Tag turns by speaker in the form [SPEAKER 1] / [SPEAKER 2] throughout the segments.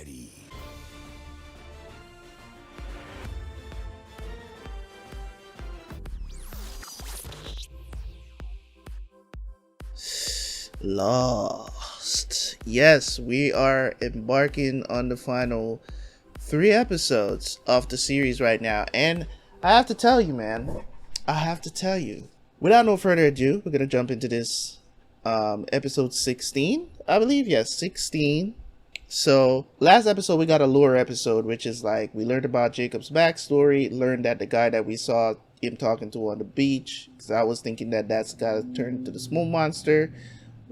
[SPEAKER 1] ready.
[SPEAKER 2] Lost. Yes, we are embarking on the final 3 episodes of the series right now. And I have to tell you, man. Without no further ado, we're going to jump into this episode 16. I believe, yes, 16. So, last episode we got a lore episode, which is like, we learned about Jacob's backstory, learned that the guy that we saw him talking to on the beach, because I was thinking that that's the guy that turned into the smoke monster.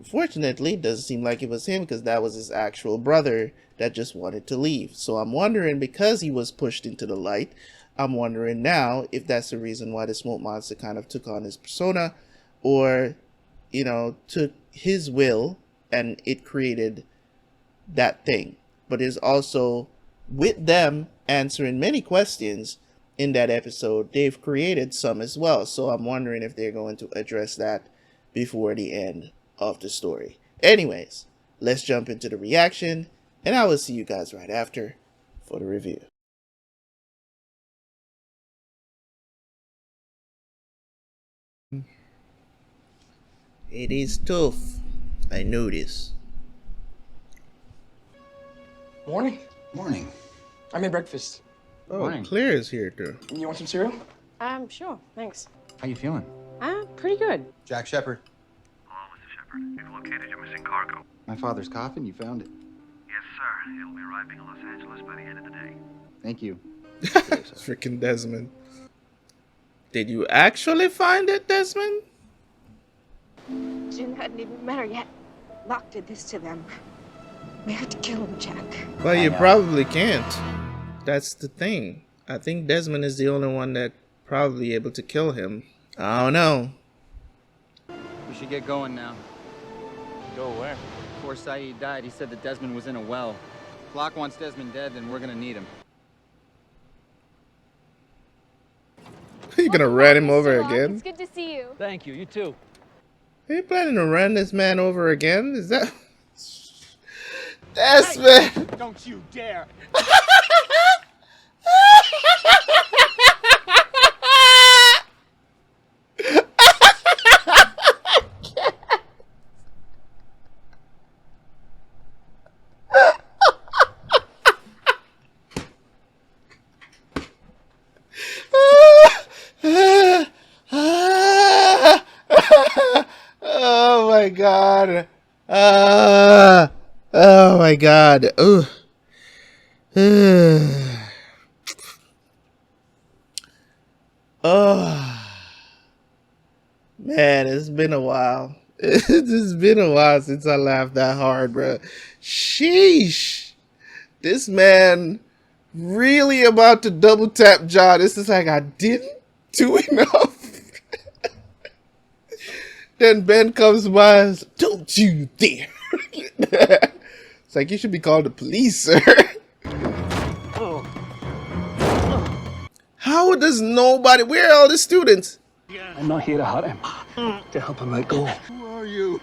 [SPEAKER 2] Fortunately, it doesn't seem like it was him, because that was his actual brother that just wanted to leave. So I'm wondering, because he was pushed into the light, I'm wondering now if that's the reason why the smoke monster kind of took on his persona, or, you know, took his will and it created that thing. But it's also, with them answering many questions in that episode, they've created some as well. So I'm wondering if they're going to address that before the end of the story. Anyways, let's jump into the reaction, and I will see you guys right after for the review. It is tough. I know this.
[SPEAKER 3] Morning.
[SPEAKER 4] Morning.
[SPEAKER 3] I made breakfast.
[SPEAKER 2] Oh,
[SPEAKER 4] Morning.
[SPEAKER 2] Claire is here too.
[SPEAKER 3] You want some cereal?
[SPEAKER 5] Sure, thanks.
[SPEAKER 4] How you feeling?
[SPEAKER 5] Pretty good.
[SPEAKER 4] Jack Shepard.
[SPEAKER 6] Hello, Mr. Shepard. We've located your missing cargo.
[SPEAKER 4] My father's coffin, you found it.
[SPEAKER 6] Yes, sir. It'll be arriving in Los Angeles by the end of the day.
[SPEAKER 4] Thank you.
[SPEAKER 2] Freaking Desmond. Did you actually find it, Desmond?
[SPEAKER 7] June hadn't even met her yet. Locke did this to them. We have to kill him, Jack.
[SPEAKER 2] Well, you probably can't. That's the thing. I think Desmond is the only one that probably able to kill him. I don't know.
[SPEAKER 8] We should get going now.
[SPEAKER 9] Go where?
[SPEAKER 8] Before Saeed died, he said that Desmond was in a well. If Locke wants Desmond dead, then we're gonna need him.
[SPEAKER 2] You gonna ran him over again?
[SPEAKER 10] It's good to see you.
[SPEAKER 9] Thank you. You too.
[SPEAKER 2] Are you planning to run this man over again? Is that... Desmond!
[SPEAKER 9] Don't you dare!
[SPEAKER 2] Oh my god. Oh my god. Ooh. Oh. Man, it's been a while. It's been a while since I laughed that hard, bro. Sheesh. This man really about to double tap John. This is like, I didn't do enough. Then Ben comes by and says, don't you dare. It's like, you should be called the police, sir. How does nobody, where are all the students?
[SPEAKER 9] I'm not here to hurt him. To help him let go.
[SPEAKER 4] Who are you?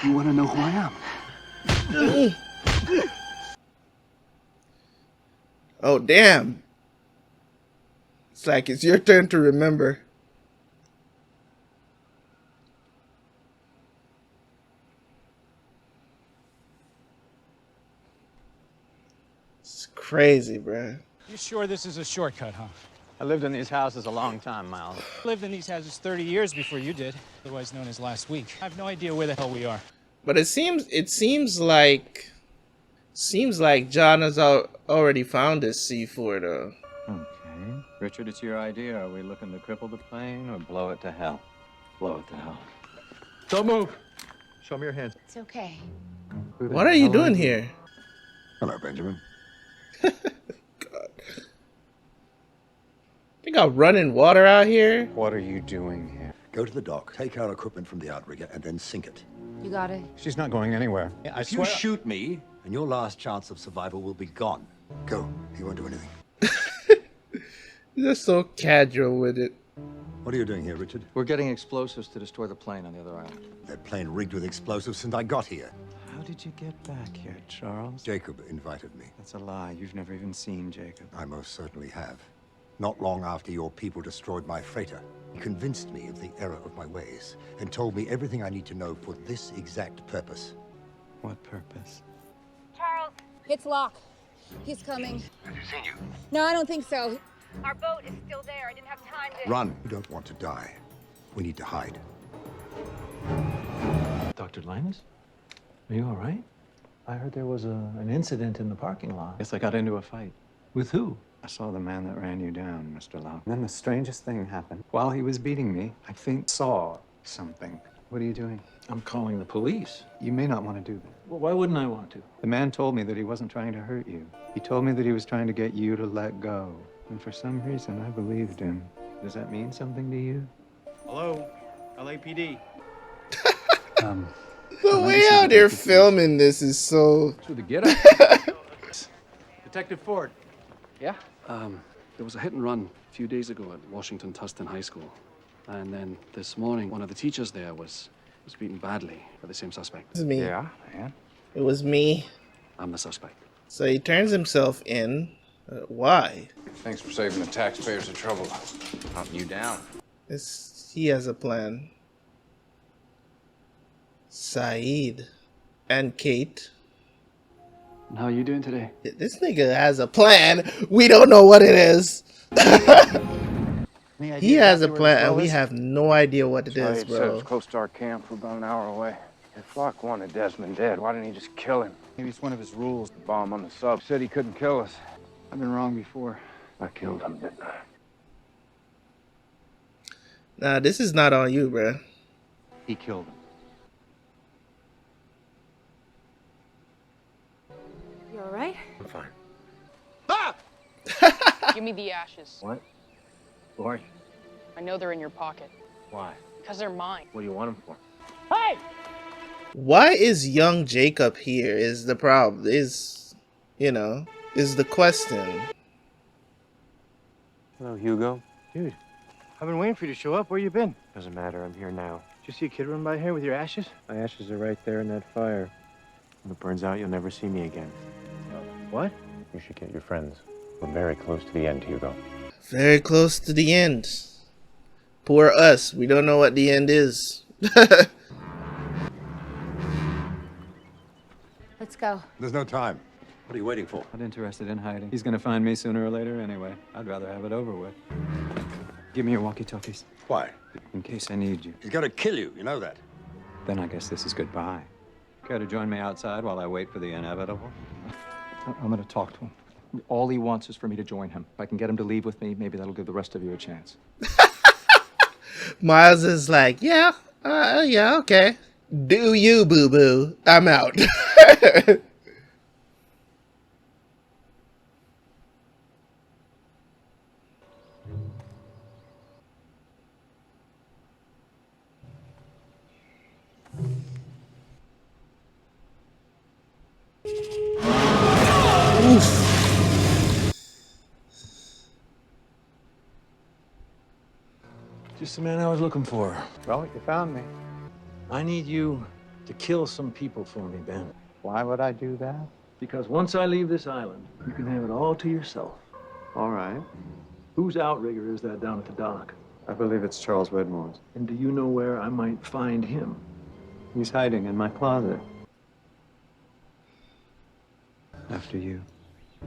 [SPEAKER 9] You want to know who I am?
[SPEAKER 2] Oh, damn. It's like, it's your turn to remember. It's crazy, bruh.
[SPEAKER 11] You sure this is a shortcut, huh?
[SPEAKER 9] I lived in these houses a long time, Miles.
[SPEAKER 11] Lived in these houses 30 years before you did, otherwise known as last week. I have no idea where the hell we are.
[SPEAKER 2] But it seems like John has already found this C4 though.
[SPEAKER 8] Okay. Richard, it's your idea. Are we looking to cripple the plane or blow it to hell?
[SPEAKER 9] Blow it to hell. Don't move. Show me your hands.
[SPEAKER 7] It's okay.
[SPEAKER 2] What are you doing here?
[SPEAKER 4] Hello, Benjamin.
[SPEAKER 2] God. They got running water out here.
[SPEAKER 8] What are you doing here?
[SPEAKER 4] Go to the dock, take our equipment from the outrigger, and then sink it.
[SPEAKER 7] You got it.
[SPEAKER 8] She's not going anywhere. I
[SPEAKER 4] If you shoot me, and your last chance of survival will be gone. Go. He won't do anything.
[SPEAKER 2] You're so casual with it.
[SPEAKER 4] What are you doing here, Richard?
[SPEAKER 8] We're getting explosives to destroy the plane on the other island.
[SPEAKER 4] That plane rigged with explosives since I got here.
[SPEAKER 1] How did you get back here, Charles?
[SPEAKER 4] Jacob invited me.
[SPEAKER 1] That's a lie. You've never even seen Jacob.
[SPEAKER 4] I most certainly have. Not long after your people destroyed my freighter, he convinced me of the error of my ways and told me everything I need to know for this exact purpose.
[SPEAKER 1] What purpose?
[SPEAKER 10] Charles, it's Locke. He's coming.
[SPEAKER 6] Has he seen you?
[SPEAKER 10] No, I don't think so. Our boat is still there. I didn't have time to...
[SPEAKER 4] Run. We don't want to die. We need to hide.
[SPEAKER 9] Dr. Linus? Are you all right? I heard there was an incident in the parking lot.
[SPEAKER 1] Yes, I got into a fight.
[SPEAKER 9] With who?
[SPEAKER 1] I saw the man that ran you down, Mr. Locke. And then the strangest thing happened. While he was beating me, I think saw something. What are you doing?
[SPEAKER 9] I'm calling the police.
[SPEAKER 1] You may not want to do that.
[SPEAKER 9] Well, why wouldn't I want to?
[SPEAKER 1] The man told me that he wasn't trying to hurt you. He told me that he was trying to get you to let go. And for some reason, I believed him. Does that mean something to you?
[SPEAKER 8] Hello, LAPD.
[SPEAKER 2] The way how they're filming this is so.
[SPEAKER 12] To the get up.
[SPEAKER 8] Detective Ford.
[SPEAKER 12] Yeah? There was a hit and run a few days ago at Washington Tustin High School. And then this morning, one of the teachers there was beaten badly by the same suspect.
[SPEAKER 2] It was me.
[SPEAKER 8] Yeah, man.
[SPEAKER 2] It was me.
[SPEAKER 12] I'm the suspect.
[SPEAKER 2] So he turns himself in. Why?
[SPEAKER 13] Thanks for saving the taxpayers the trouble.
[SPEAKER 8] Hunting you down.
[SPEAKER 2] He has a plan. Saeed and Kate.
[SPEAKER 12] How are you doing today?
[SPEAKER 2] This nigga has a plan. We don't know what it is. He has a plan, and we have no idea what it is,
[SPEAKER 13] Said it
[SPEAKER 2] bro.
[SPEAKER 13] was close to our camp. We're about an hour away. If Locke wanted Desmond dead, why didn't he just kill him?
[SPEAKER 8] Maybe it's one of his rules.
[SPEAKER 13] The bomb on the sub said he couldn't kill us.
[SPEAKER 8] I've been wrong before.
[SPEAKER 13] I killed him, didn't I?
[SPEAKER 2] Nah, this is not on you, bro.
[SPEAKER 8] He killed him.
[SPEAKER 10] You all right?
[SPEAKER 13] I'm fine.
[SPEAKER 5] Give me the ashes.
[SPEAKER 13] What? Who are you?
[SPEAKER 5] I know they're in your pocket.
[SPEAKER 13] Why?
[SPEAKER 5] Because they're mine.
[SPEAKER 13] What do you want them for?
[SPEAKER 2] Why is young Jacob here is the problem. Is the question.
[SPEAKER 13] Hello, Hugo.
[SPEAKER 8] Dude, I've been waiting for you to show up. Where you been?
[SPEAKER 13] Doesn't matter. I'm here now.
[SPEAKER 8] Did you see a kid run by here with your ashes?
[SPEAKER 13] My ashes are right there in that fire. When it burns out, you'll never see me again.
[SPEAKER 8] What?
[SPEAKER 13] You should get your friends. We're very close to the end, Hugo.
[SPEAKER 2] Very close to the end. Poor us. We don't know what the end is.
[SPEAKER 10] Let's go.
[SPEAKER 4] There's no time. What are you waiting for?
[SPEAKER 1] Not interested in hiding. He's gonna find me sooner or later anyway. I'd rather have it over with. Give me your walkie-talkies.
[SPEAKER 4] Why?
[SPEAKER 1] In case I need you.
[SPEAKER 4] He's gonna kill you, you know that.
[SPEAKER 1] Then I guess this is goodbye. Care to join me outside while I wait for the inevitable?
[SPEAKER 9] I'm gonna talk to him. All he wants is for me to join him. If I can get him to leave with me, maybe that'll give the rest of you a chance.
[SPEAKER 2] Miles is like, yeah, okay. Do you, boo-boo. I'm out.
[SPEAKER 9] Just the man I was looking for.
[SPEAKER 1] Well, you found me.
[SPEAKER 9] I need you to kill some people for me, Ben.
[SPEAKER 1] Why would I do that?
[SPEAKER 9] Because once I leave this island, you can have it all to yourself.
[SPEAKER 1] All right.
[SPEAKER 9] Whose outrigger is that down at the dock?
[SPEAKER 1] I believe it's Charles Widmore's.
[SPEAKER 9] And do you know where I might find him?
[SPEAKER 1] He's hiding in my closet. After you.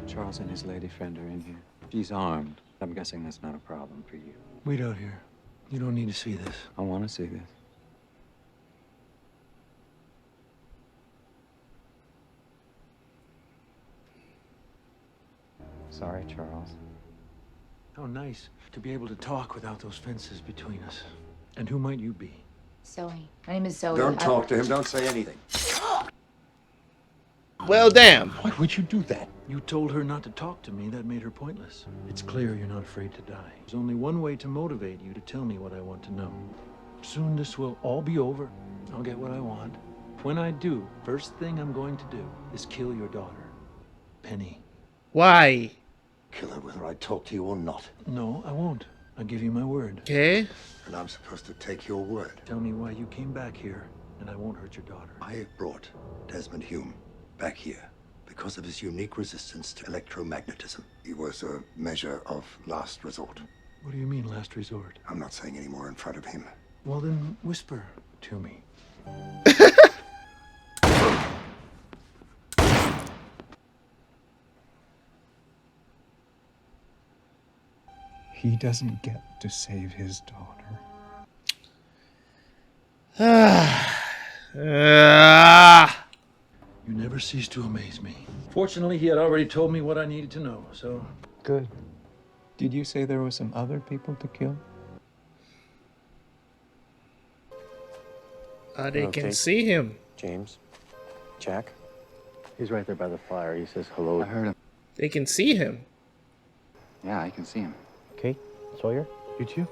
[SPEAKER 1] Charles and his lady friend are in here. She's armed. I'm guessing that's not a problem for you.
[SPEAKER 9] Wait out here. You don't need to see this.
[SPEAKER 1] I want to see this. Sorry, Charles.
[SPEAKER 9] How nice to be able to talk without those fences between us. And who might you be?
[SPEAKER 10] Zoe. My name is Zoe.
[SPEAKER 4] Don't talk to him. Don't say anything.
[SPEAKER 2] Well, damn.
[SPEAKER 9] Why would you do that? You told her not to talk to me. That made her pointless. It's clear you're not afraid to die. There's only one way to motivate you to tell me what I want to know. Soon this will all be over. I'll get what I want. When I do, first thing I'm going to do is kill your daughter, Penny.
[SPEAKER 2] Why?
[SPEAKER 4] Kill her whether I talk to you or not.
[SPEAKER 9] No, I won't. I'll give you my word.
[SPEAKER 2] Okay.
[SPEAKER 4] And I'm supposed to take your word.
[SPEAKER 9] Tell me why you came back here and I won't hurt your daughter.
[SPEAKER 4] I brought Desmond Hume back here because of his unique resistance to electromagnetism. He was a measure of last resort.
[SPEAKER 9] What do you mean, last resort?
[SPEAKER 4] I'm not saying any more in front of him.
[SPEAKER 9] Well, then whisper to me.
[SPEAKER 1] He doesn't get to save his daughter.
[SPEAKER 9] You never cease to amaze me. Fortunately, he had already told me what I needed to know, so...
[SPEAKER 1] Good. Did you say there were some other people to kill?
[SPEAKER 2] They can see him.
[SPEAKER 13] James? Jack? He's right there by the fire. He says hello.
[SPEAKER 8] I heard him.
[SPEAKER 2] They can see him.
[SPEAKER 8] Yeah, I can see him.
[SPEAKER 13] Kate? Sawyer? You too?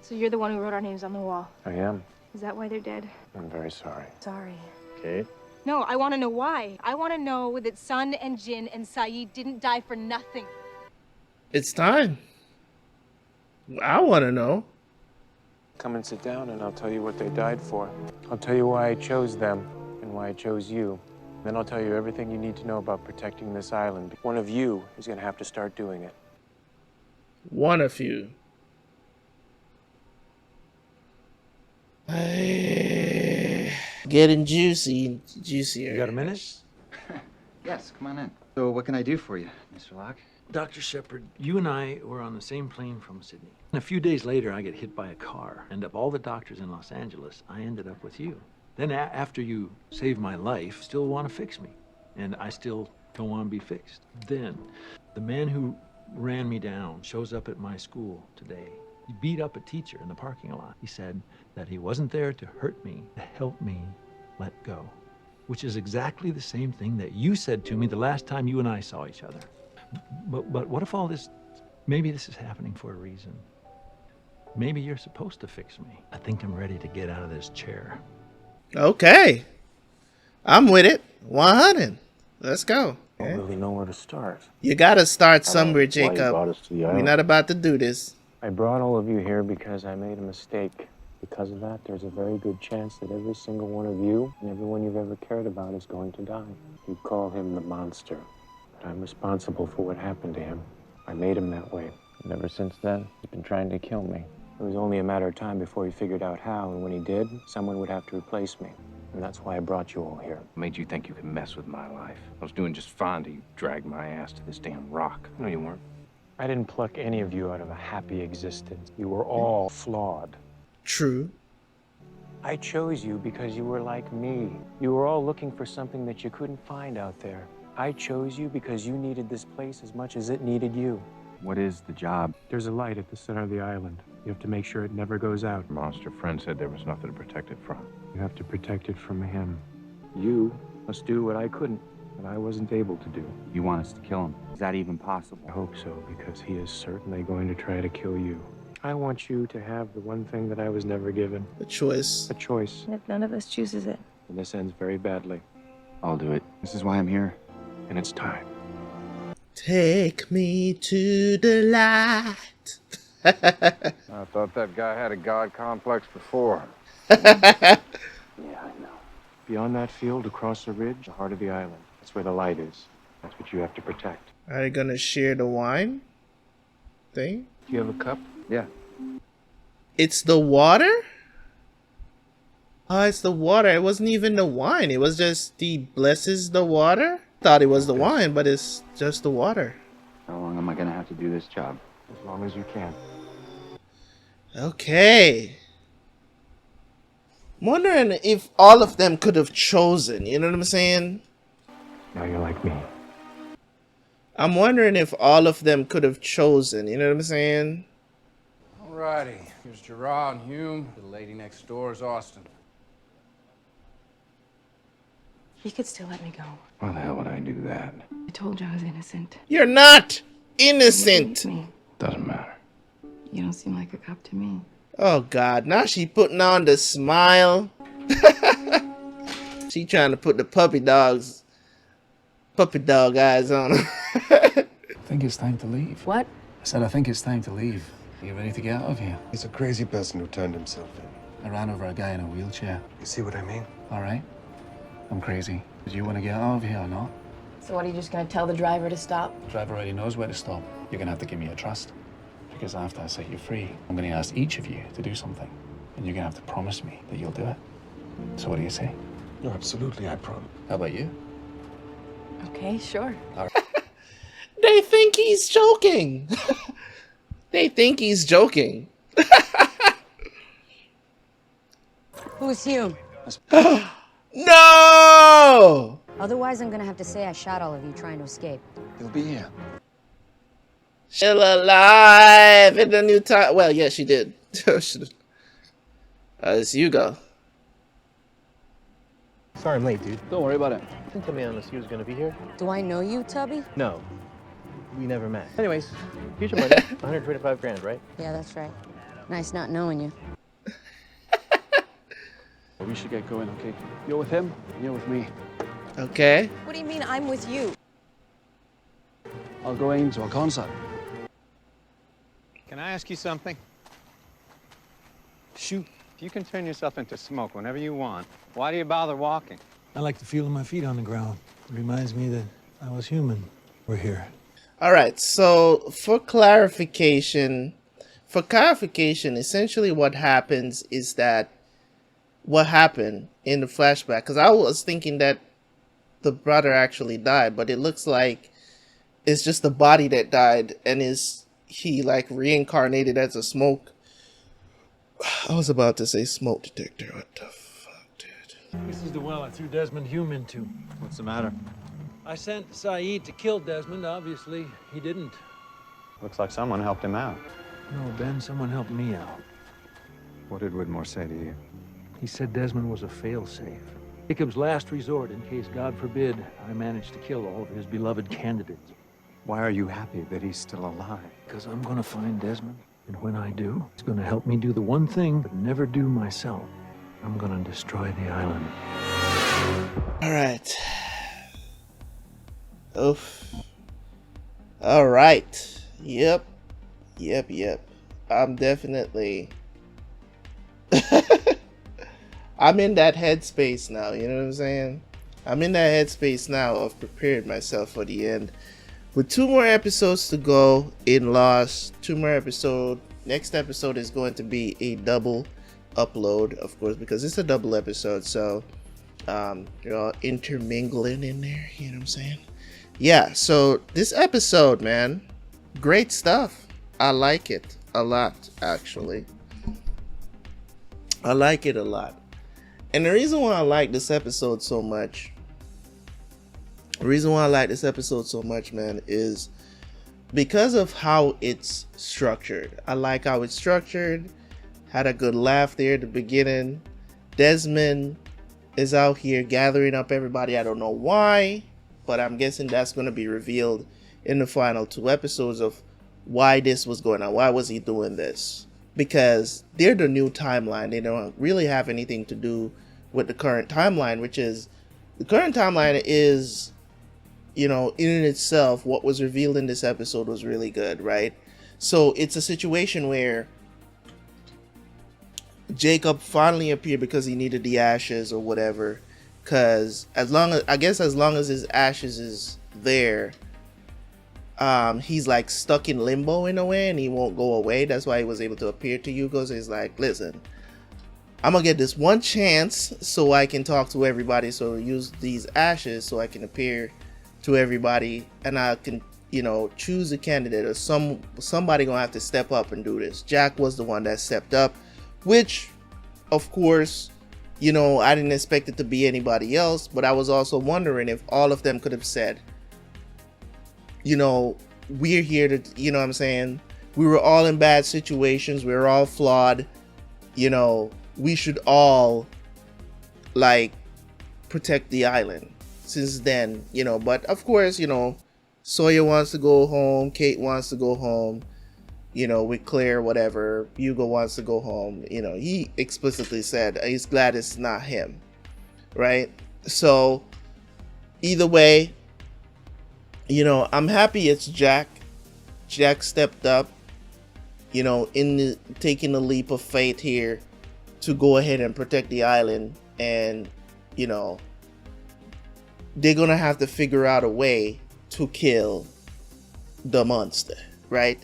[SPEAKER 10] So you're the one who wrote our names on the wall.
[SPEAKER 13] I am.
[SPEAKER 10] Is that why they're dead?
[SPEAKER 13] I'm very sorry.
[SPEAKER 10] Sorry.
[SPEAKER 13] Kate?
[SPEAKER 10] No, I want to know why. I want to know that Sun and Jin and Saeed didn't die for nothing.
[SPEAKER 2] It's time. I want to know.
[SPEAKER 13] Come and sit down and I'll tell you what they died for. I'll tell you why I chose them and why I chose you. Then I'll tell you everything you need to know about protecting this island. One of you is going to have to start doing it.
[SPEAKER 2] One of you. Getting juicier.
[SPEAKER 9] You got a minute?
[SPEAKER 8] Yes, come on in. So what can I do for you, Mr. Locke?
[SPEAKER 9] Dr. Shepard, you and I were on the same plane from Sydney. And a few days later, I get hit by a car. And of all the doctors in Los Angeles, I ended up with you. Then after you saved my life, still want to fix me. And I still don't want to be fixed. Then, the man who ran me down shows up at my school today. He beat up a teacher in the parking lot. He said that he wasn't there to hurt me, to help me let go. Which is exactly the same thing that you said to me the last time you and I saw each other. But what if all this, maybe this is happening for a reason. Maybe you're supposed to fix me. I think I'm ready to get out of this chair.
[SPEAKER 2] Okay. I'm with it. 100. Let's go.
[SPEAKER 13] I don't really know where to start.
[SPEAKER 2] You gotta start somewhere,
[SPEAKER 13] Why you
[SPEAKER 2] Jacob.
[SPEAKER 13] brought us to the
[SPEAKER 2] We're
[SPEAKER 13] island.
[SPEAKER 2] not about to do this.
[SPEAKER 13] I brought all of you here because I made a mistake. Because of that, there's a very good chance that every single one of you and everyone you've ever cared about is going to die. You call him the monster, but I'm responsible for what happened to him. I made him that way. And ever since then, he's been trying to kill me. It was only a matter of time before he figured out how, and when he did, someone would have to replace me. And that's why I brought you all here.
[SPEAKER 14] Made you think you could mess with my life. I was doing just fine till you dragged my ass to this damn rock. No, you weren't.
[SPEAKER 13] I didn't pluck any of you out of a happy existence. You were all flawed.
[SPEAKER 2] True.
[SPEAKER 13] I chose you because you were like me. You were all looking for something that you couldn't find out there. I chose you because you needed this place as much as it needed you.
[SPEAKER 14] What is the job?
[SPEAKER 13] There's a light at the center of the island. You have to make sure it never goes out.
[SPEAKER 14] Your monster friend said there was nothing to protect it from.
[SPEAKER 13] You have to protect it from him. You must do what I couldn't, what I wasn't able to do.
[SPEAKER 14] You want us to kill him? Is that even possible?
[SPEAKER 13] I hope so, because he is certainly going to try to kill you. I want you to have the one thing that I was never given.
[SPEAKER 2] A choice.
[SPEAKER 13] A choice.
[SPEAKER 10] And if none of us chooses it?
[SPEAKER 13] And this ends very badly.
[SPEAKER 14] I'll do it. This is why I'm here.
[SPEAKER 13] And it's time.
[SPEAKER 2] Take me to the light.
[SPEAKER 6] I thought that guy had a god complex before.
[SPEAKER 13] Yeah, I know. Beyond that field, across the ridge, the heart of the island. That's where the light is. That's what you have to protect.
[SPEAKER 2] Are you gonna share the wine thing?
[SPEAKER 13] Do you have a cup?
[SPEAKER 8] Yeah.
[SPEAKER 2] It's the water? Oh, it's the water. It wasn't even the wine. It was just he blesses the water. Thought it was the wine, but it's just the water.
[SPEAKER 8] How long am I gonna have to do this job?
[SPEAKER 13] As long as you can.
[SPEAKER 2] Okay. I'm wondering if all of them could have chosen. You know what I'm saying?
[SPEAKER 13] Now you're like me.
[SPEAKER 2] I'm wondering if all of them could have chosen. You know what I'm saying?
[SPEAKER 15] Alrighty, here's Gerard and Hume. The lady next door is Austin.
[SPEAKER 10] You could still let me go.
[SPEAKER 14] Why the hell would I do that?
[SPEAKER 10] I told you I was innocent.
[SPEAKER 2] You're not innocent.
[SPEAKER 14] Doesn't matter.
[SPEAKER 10] You don't seem like a cop to me.
[SPEAKER 2] Oh God, now she putting on the smile. She trying to put the puppy dog eyes on her.
[SPEAKER 16] I think it's time to leave.
[SPEAKER 10] What?
[SPEAKER 16] I said I think it's time to leave. Are you ready to get out of here?
[SPEAKER 17] He's a crazy person who turned himself in.
[SPEAKER 16] I ran over a guy in a wheelchair.
[SPEAKER 17] You see what I mean?
[SPEAKER 16] All right? I'm crazy. Do you want to get out of here or not?
[SPEAKER 18] So what, are you just gonna tell the driver to stop?
[SPEAKER 16] The driver already knows where to stop. You're gonna have to give me a trust. Because after I set you free, I'm gonna ask each of you to do something. And you're gonna have to promise me that you'll do it. So what do you say?
[SPEAKER 17] No, absolutely, I promise.
[SPEAKER 16] How about you?
[SPEAKER 18] Okay, sure.
[SPEAKER 16] All right.
[SPEAKER 2] They think he's joking. They think he's joking.
[SPEAKER 19] Who's Hume?
[SPEAKER 2] No!
[SPEAKER 19] Otherwise, I'm gonna have to say I shot all of you trying to escape.
[SPEAKER 17] He'll be here.
[SPEAKER 2] Still alive in the new time. Well, yeah, she did. It's Hugo.
[SPEAKER 20] Sorry I'm late, dude.
[SPEAKER 12] Don't worry about it.
[SPEAKER 20] Didn't tell me unless he was gonna be here.
[SPEAKER 19] Do I know you, Tubby?
[SPEAKER 20] No. We never met. Anyways, here's your money. 125 grand, right?
[SPEAKER 19] Yeah, that's right. Nice not knowing you.
[SPEAKER 12] We should get going, okay? You're with him, and you're with me.
[SPEAKER 2] Okay.
[SPEAKER 19] What do you mean I'm with you?
[SPEAKER 12] I'll go into a concert.
[SPEAKER 1] Can I ask you something? Shoot. If you can turn yourself into smoke whenever you want, why do you bother walking?
[SPEAKER 9] I like the feel of my feet on the ground. It reminds me that I was human. We're here.
[SPEAKER 2] All right. So for clarification, essentially what happens is that what happened in the flashback, because I was thinking that the brother actually died, but it looks like it's just the body that died, and he like reincarnated as a smoke. I was about to say smoke detector. What the fuck, dude?
[SPEAKER 9] This is the well I threw Desmond Hume into.
[SPEAKER 1] What's the matter?
[SPEAKER 9] I sent Saeed to kill Desmond. Obviously, he didn't.
[SPEAKER 1] Looks like someone helped him out.
[SPEAKER 9] No, Ben, someone helped me out.
[SPEAKER 1] What did Widmore say to you?
[SPEAKER 9] He said Desmond was a failsafe. Jacob's last resort in case, God forbid, I managed to kill all of his beloved candidates.
[SPEAKER 1] Why are you happy that he's still alive?
[SPEAKER 9] Because I'm gonna find Desmond. And when I do, it's gonna help me do the one thing but never do myself. I'm gonna destroy the island.
[SPEAKER 2] All right. Oof. All right. Yep. I'm definitely... I'm in that headspace now, you know what I'm saying? I'm in that headspace now of preparing myself for the end. With 2 more episodes to go in Lost, 2 more episodes. Next episode is going to be a double upload, of course, because it's a double episode. So, you're all intermingling in there, you know what I'm saying? Yeah, so this episode, man, great stuff. I like it a lot, actually. I like it a lot. And the reason why I like this episode so much, man, is because of how it's structured. I like how it's structured. Had a good laugh there at the beginning. Desmond is out here gathering up everybody. I don't know why, but I'm guessing that's going to be revealed in the final 2 episodes of why this was going on. Why was he doing this? Because they're the new timeline. They don't really have anything to do with the current timeline, which is, the current timeline is, you know, in itself, what was revealed in this episode was really good, right? So it's a situation where Jacob finally appeared because he needed the ashes or whatever, because as long as his ashes is there, he's like stuck in limbo in a way, and he won't go away. That's why he was able to appear to Hugo. So he's like, listen, I'm gonna get this one chance so I can talk to everybody, so use these ashes so I can appear to everybody, and I can, you know, choose a candidate, or somebody gonna have to step up and do this. Jack was the one that stepped up, which of course, you know, I didn't expect it to be anybody else, but I was also wondering if all of them could have said, you know, we're here to, you know what I'm saying, we were all in bad situations, we were all flawed, you know, we should all like protect the island since then, you know. But of course, you know, Sawyer wants to go home, Kate wants to go home, you know, with Claire, whatever, Hugo wants to go home, you know, he explicitly said he's glad it's not him, right? So either way, you know, I'm happy it's Jack stepped up, you know, taking the leap of faith here to go ahead and protect the island, and you know, they're gonna have to figure out a way to kill the monster, right?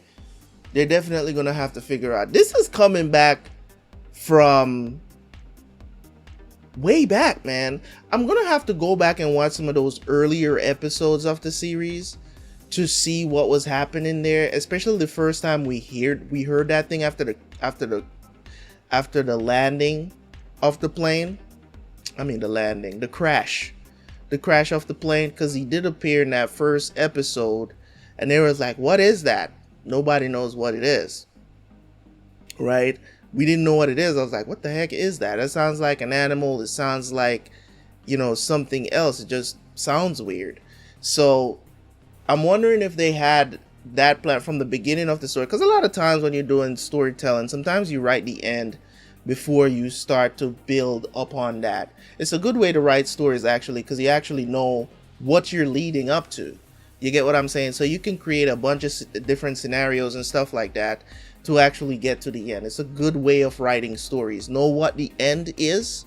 [SPEAKER 2] They're definitely gonna have to figure out. This is coming back from way back, man. I'm gonna have to go back and watch some of those earlier episodes of the series to see what was happening there, especially the first time we heard that thing after the landing of the plane. I mean the crash of the plane, because he did appear in that first episode, and they was like, what is that? Nobody knows what it is, right? We didn't know what it is. I was like, what the heck is that? It sounds like an animal. It sounds like, you know, something else. It just sounds weird. So I'm wondering if they had that plan from the beginning of the story, because a lot of times when you're doing storytelling, sometimes you write the end before you start to build upon that. It's a good way to write stories, actually, because you actually know what you're leading up to. You get what I'm saying? So you can create a bunch of different scenarios and stuff like that to actually get to the end. It's a good way of writing stories. Know what the end is,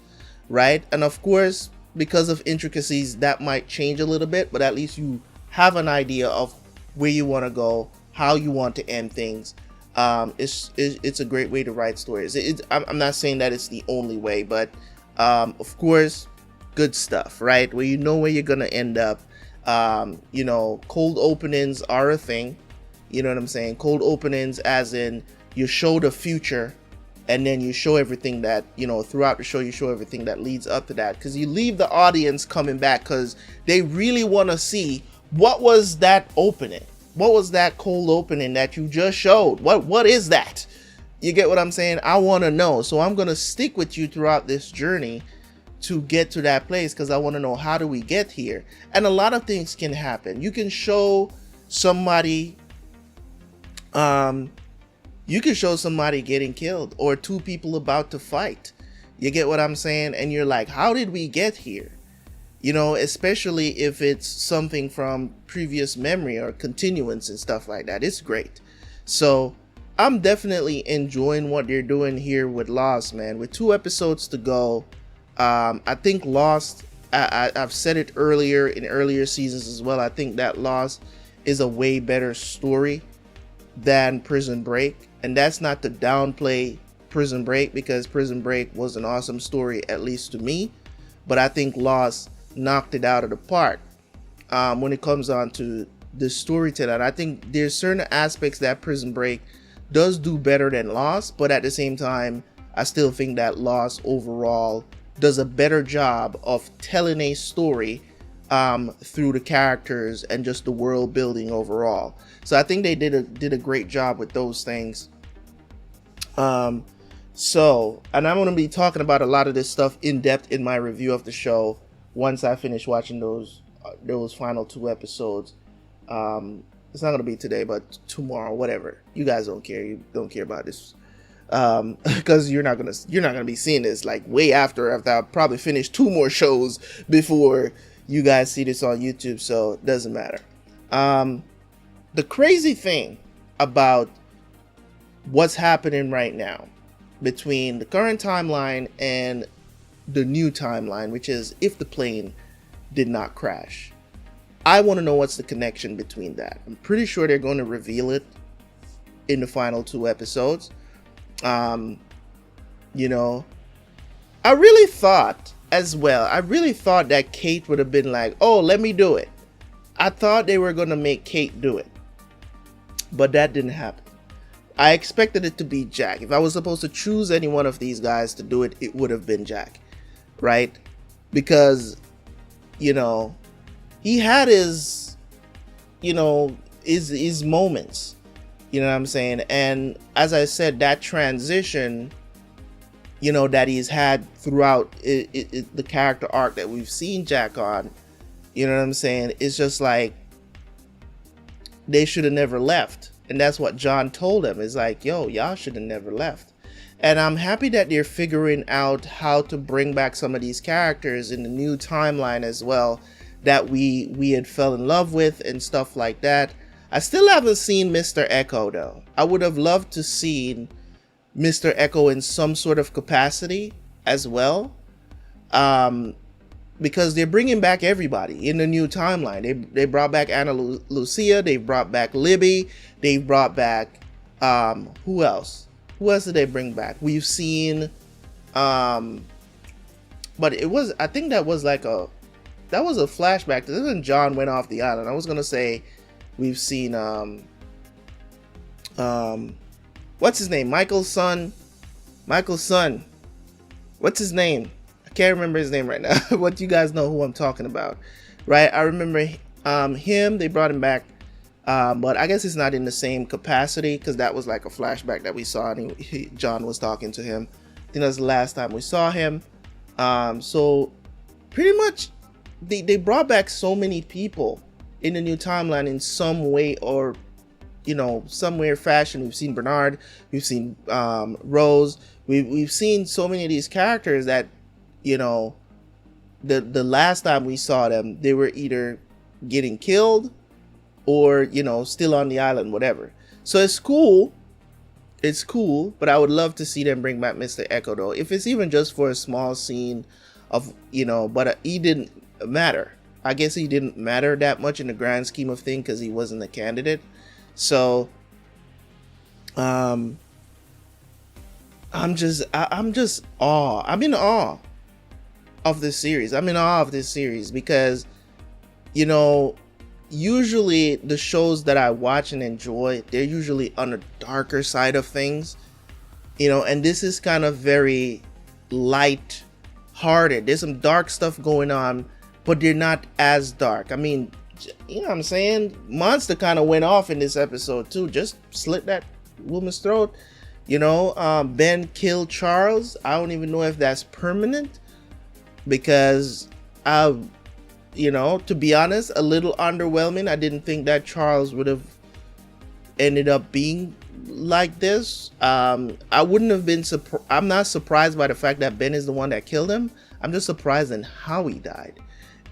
[SPEAKER 2] right? And of course, because of intricacies, that might change a little bit, but at least you have an idea of where you want to go, how you want to end things. It's a great way to write stories. I'm not saying that it's the only way, but of course, good stuff, right? Where you know where you're gonna end up. You know, cold openings are a thing. You know what I'm saying? Cold openings as in you show the future, and then you show everything that, you know, throughout the show you show everything that leads up to that, because you leave the audience coming back because they really want to see what was that opening. What was that cold opening that you just showed? What is that? You get what I'm saying? I want to know. So I'm going to stick with you throughout this journey to get to that place, because I want to know, how do we get here? And a lot of things can happen. You can show somebody getting killed, or two people about to fight. You get what I'm saying? And you're like, how did we get here? You know, especially if it's something from previous memory or continuance and stuff like that. It's great. So I'm definitely enjoying what they're doing here with Lost, man. With 2 episodes to go, I think Lost, I've said it earlier in earlier seasons as well, I think that Lost is a way better story than Prison Break. And that's not to downplay Prison Break, because Prison Break was an awesome story, at least to me. But I think Lost knocked it out of the park when it comes on to the storytelling. I think there's certain aspects that Prison Break does do better than Lost, but at the same time, I still think that Lost overall does a better job of telling a story through the characters and just the world building overall. So I think they did a great job with those things. So, and I'm going to be talking about a lot of this stuff in depth in my review of the show once I finish watching those final 2 episodes. It's not going to be today, but tomorrow, whatever. You guys don't care. You don't care about this. Because you're not gonna be seeing this like way after I probably finish 2 more shows before you guys see this on YouTube, so it doesn't matter. The crazy thing about what's happening right now between the current timeline and the new timeline, which is if the plane did not crash, I want to know what's the connection between that. I'm pretty sure they're going to reveal it in the final 2 episodes. You know, I really thought that Kate would have been like, oh, let me do it. I thought they were going to make Kate do it, but that didn't happen. I expected it to be Jack. If I was supposed to choose any one of these guys to do it, it would have been Jack, right? Because, you know, he had his, you know, his moments, you know what I'm saying? And as I said, that transition, you know, that he's had throughout the character arc that we've seen Jack on, you know what I'm saying? It's just like, they should have never left. And that's what John told him. It's like, yo, y'all should have never left. And I'm happy that they're figuring out how to bring back some of these characters in the new timeline as well, that we had fell in love with and stuff like that. I still haven't seen Mr. Echo though. I would have loved to seen Mr. Echo in some sort of capacity as well. Because they're bringing back everybody in the new timeline. They brought back Anna Lucia. They brought back Libby. They brought back who else? Who else did they bring back? We've seen, but I think that was a flashback. This is when John went off the island. I was gonna say we've seen what's his name? Michael's son. What's his name? I can't remember his name right now. But you guys know who I'm talking about, right? I remember him. They brought him back, but I guess it's not in the same capacity because that was like a flashback that we saw, and John was talking to him. I think that's the last time we saw him. So pretty much, they brought back so many people in the new timeline in some way or some way or fashion. We've seen Bernard. We've seen Rose. We've seen so many of these characters that. The last time we saw them, they were either getting killed or, still on the island, whatever. So it's cool, but I would love to see them bring back Mr. Echo though. If it's even just for a small scene of, but he didn't matter. I guess he didn't matter that much in the grand scheme of things because he wasn't a candidate. So, I'm just awe. I'm in awe of this series. I'm in awe of this series because, usually the shows that I watch and enjoy, they're usually on the darker side of things, and this is kind of very light hearted. There's some dark stuff going on, but they're not as dark. I mean, you know what I'm saying? Monster kind of went off in this episode too, just slit that woman's throat. Ben killed Charles. I don't even know if that's permanent. Because to be honest, a little underwhelming. I didn't think that Charles would have ended up being like this. I wouldn't have been surprised. I'm not surprised by the fact that Ben is the one that killed him. I'm just surprised in how he died.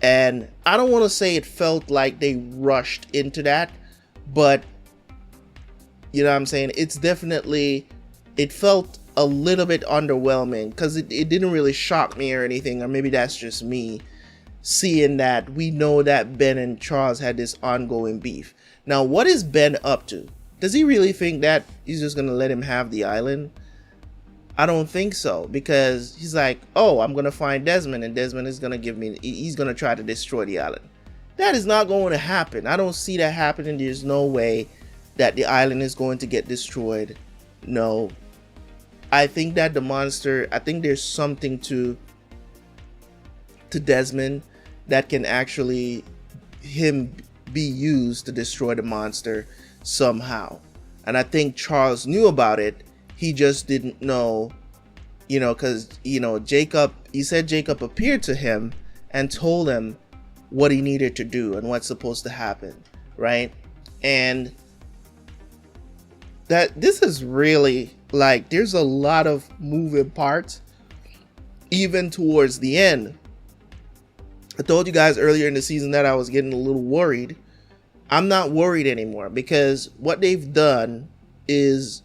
[SPEAKER 2] And I don't want to say it felt like they rushed into that, but you know what I'm saying? It felt a little bit underwhelming because it didn't really shock me or anything, or maybe that's just me seeing that we know that Ben and Charles had this ongoing beef. Now, what is Ben up to? Does he really think that he's just gonna let him have the island? I don't think so, because he's like, oh, I'm gonna find Desmond and Desmond is gonna he's gonna try to destroy the island. That is not going to happen. I don't see that happening. There's no way that the island is going to get destroyed. No. I think that there's something to Desmond that can actually him be used to destroy the monster somehow. And I think Charles knew about it. He just didn't know, because, Jacob appeared to him and told him what he needed to do and what's supposed to happen, right? And that this is really there's a lot of moving parts even towards the end. I told you guys earlier in the season that I was getting a little worried. I'm not worried anymore because what they've done is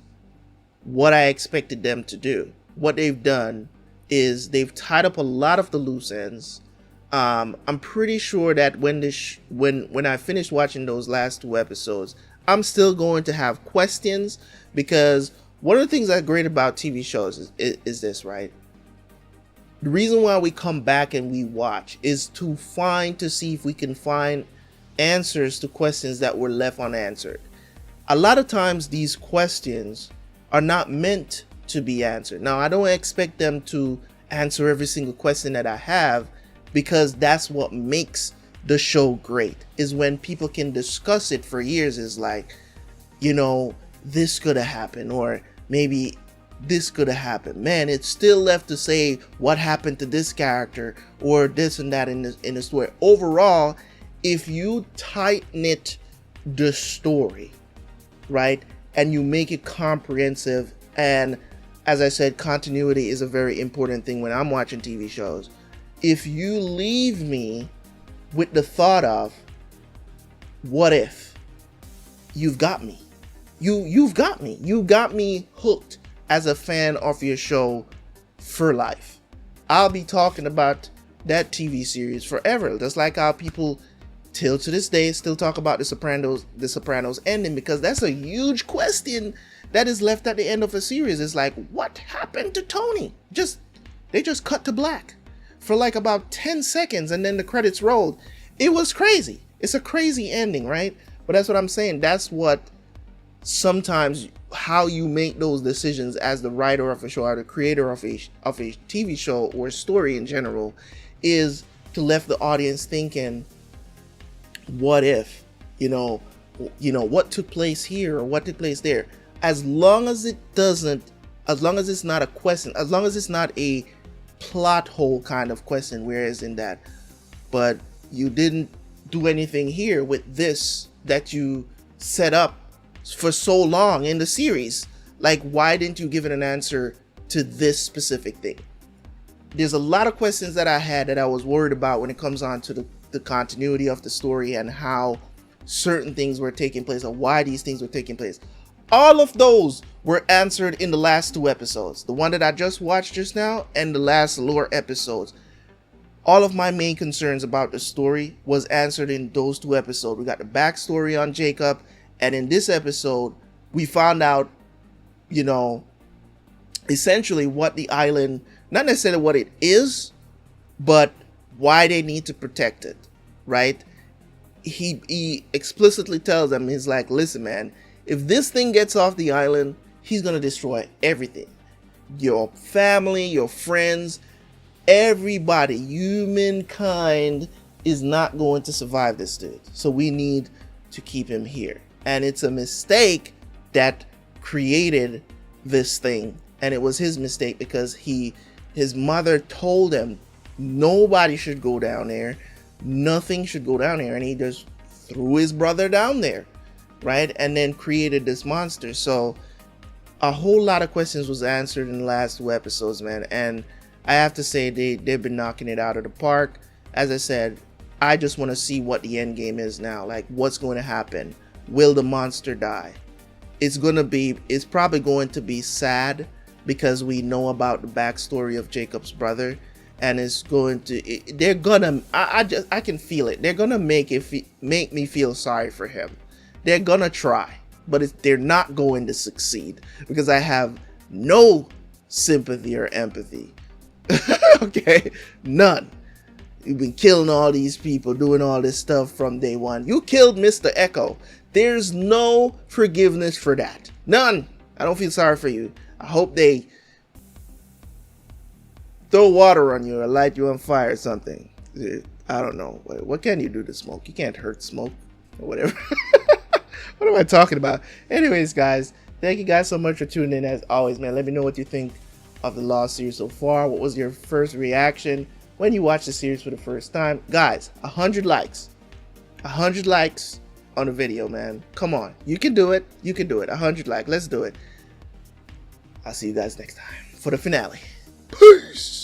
[SPEAKER 2] what I expected them to do. What they've done is they've tied up a lot of the loose ends. I'm pretty sure that when I finish watching those last 2 episodes, I'm still going to have questions, because one of the things that's great about TV shows is this, right? The reason why we come back and we watch is to see if we can find answers to questions that were left unanswered. A lot of times these questions are not meant to be answered. Now, I don't expect them to answer every single question that I have, because that's what makes the show great, is when people can discuss it for years. Is like, this could have happened, or maybe this could have happened. Man, it's still left to say what happened to this character or this and that in the story. Overall, if you tighten it, the story, right, and you make it comprehensive, and as I said, continuity is a very important thing when I'm watching TV shows. If you leave me with the thought of, what if? You've got me. You've got me. You got me hooked as a fan of your show for life. I'll be talking about that TV series forever. Just like how people till to this day still talk about the Sopranos ending, because that's a huge question that is left at the end of a series. It's like, what happened to Tony? They just cut to black for like about 10 seconds and then the credits rolled. It was crazy. It's a crazy ending, right? But that's what I'm saying. That's what sometimes how you make those decisions as the writer of a show or the creator of a TV show or story in general, is to left the audience thinking, what if, what took place here or what took place there. As long as it's not a question, as long as it's not a plot hole kind of question, whereas in that, but you didn't do anything here with this that you set up for so long in the series. Like, why didn't you give it an answer to this specific thing? There's a lot of questions that I had that I was worried about when it comes on to the continuity of the story and how certain things were taking place or why these things were taking place. All of those were answered in the last 2 episodes. The one that I just watched just now and the last lore episodes. All of my main concerns about the story was answered in those 2 episodes. We got the backstory on Jacob, and in this episode, we found out, essentially what the island, not necessarily what it is, but why they need to protect it, right? He explicitly tells them, he's like, listen, man, if this thing gets off the island, he's going to destroy everything. Your family, your friends, everybody, humankind is not going to survive this dude. So we need to keep him here. And it's a mistake that created this thing. And it was his mistake because his mother told him nobody should go down there. Nothing should go down there. And he just threw his brother down there, right? And then created this monster. So a whole lot of questions was answered in the last 2 episodes, man. And I have to say they've been knocking it out of the park. As I said, I just want to see what the end game is now. Like, what's going to happen? Will the monster die? It's probably going to be sad because we know about the backstory of Jacob's brother, and it's going to, I can feel it. They're gonna make me feel sorry for him. They're gonna try, but they're not going to succeed because I have no sympathy or empathy. Okay, none. You've been killing all these people, doing all this stuff from day one. You killed Mr. Echo. There's no forgiveness for that. None. I don't feel sorry for you. I hope they throw water on you or light you on fire or something. I don't know. What can you do to smoke? You can't hurt smoke or whatever. What am I talking about? Anyways, guys, thank you guys so much for tuning in as always, man. Let me know what you think of the Lost series so far. What was your first reaction when you watched the series for the first time? Guys, 100 likes. 100 likes on the video, man. Come on. You can do it. You can do it. 100 likes. Let's do it. I'll see you guys next time for the finale. Peace.